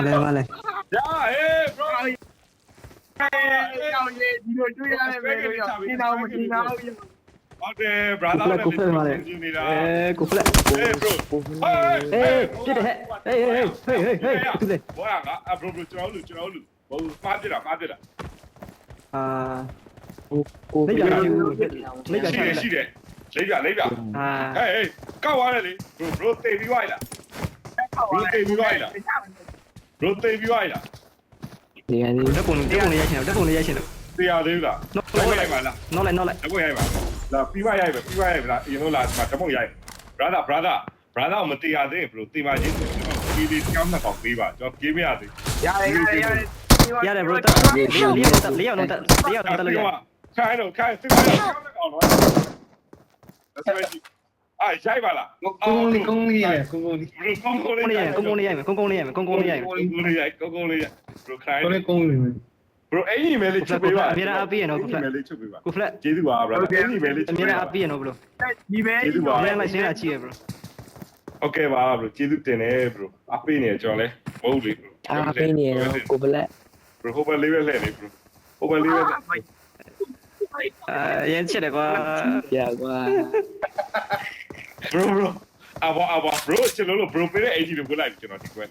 Vale, vale. Ya, bro. Okay, brother. Cufle, vale. Cufle. bro. Get the head. Hey. Cufle. Boya, bro,ကျွန်တော်လူဟိုမှားပြတာ Lấy giờရှိတယ်လိပ်ပြ ဟေးကောက်သွားတယ်လေ bro တေးပြီးသွားလား bro တေးပြီးသွားလား Đất bùn này ra chèn, đất bùn này ra chèn. တရားသေးလား Nó lại. ပါလား Nó lại. တကွက်ရိုက်ပါလာပြီးပါရိုက်ပါအရင်တော့လာတမုံရိုက် brother ကိုမတရားသေးဘူး bro တေးပါချင်းကျွန်တော်ဒီကောင်းတဲ့ကောင်ပေးပါကျွန်တော်ပြေးမရသေး ရတယ် bro တက်လေးအောင်တက်လို့ရ ခိုင်းတော့စစ်ပါကောင်းတဲ့ကောင်တော့ဆက်ပဲရိုက်ပါလား ကုန်းလေးရကုန်း bro ကောင်း ကုန်းလေးရိုက်မယ် bro ခိုင်း ကုန်းလေး bro အဲ့ဒီမဲလေးချုပ်ပေးပါ အမြဲတမ်းအပေးရနော် မဲလေးချုပ်ပေးပါ Cufle. ကျေးဇူးပါ brother အဲ့ဒီမဲလေး အ ချုပ် မြဲ ပေး တမ်း ပါ အပေးရနော် bro. ကျေးဇူးပါ အမြဲတမ်းလိုက်ရှင်းတာချီရ bro. ဟုတ်ကဲ့ပါ bro ကျေးဇူးတင်တယ် bro အပေးနေကျွန်တော်လဲမဟုတ်လေ bro အားပေးနေတော့ကိုဘလက် bro ဟိုဘက်လေးပဲလှည့်နေ bro ဟိုဘက်လေးပဲ ရမ်းချက်တယ်ကွာ ပြကွာ bro အဘ bro ကျွန်တော်တို့ bro ပေးတဲ့ AG ကိုကိုလိုက်ကျွန်တော်ဒီကွက်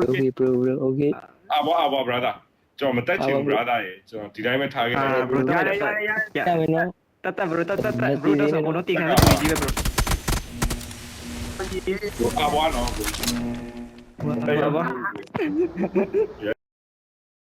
โอเค bro okay အဘ brother ကျွန်တော်မတက်ချင်ဘူး brother ရေကျွန်တော်ဒီတိုင်းပဲထားခဲ့တယ် bro တက် ရမယ်နော် bro တက် bro တက်ဆိုဘုံတော့တီခံလို့ကြည့်ပဲ bro. အဘနော် ဘာဘာ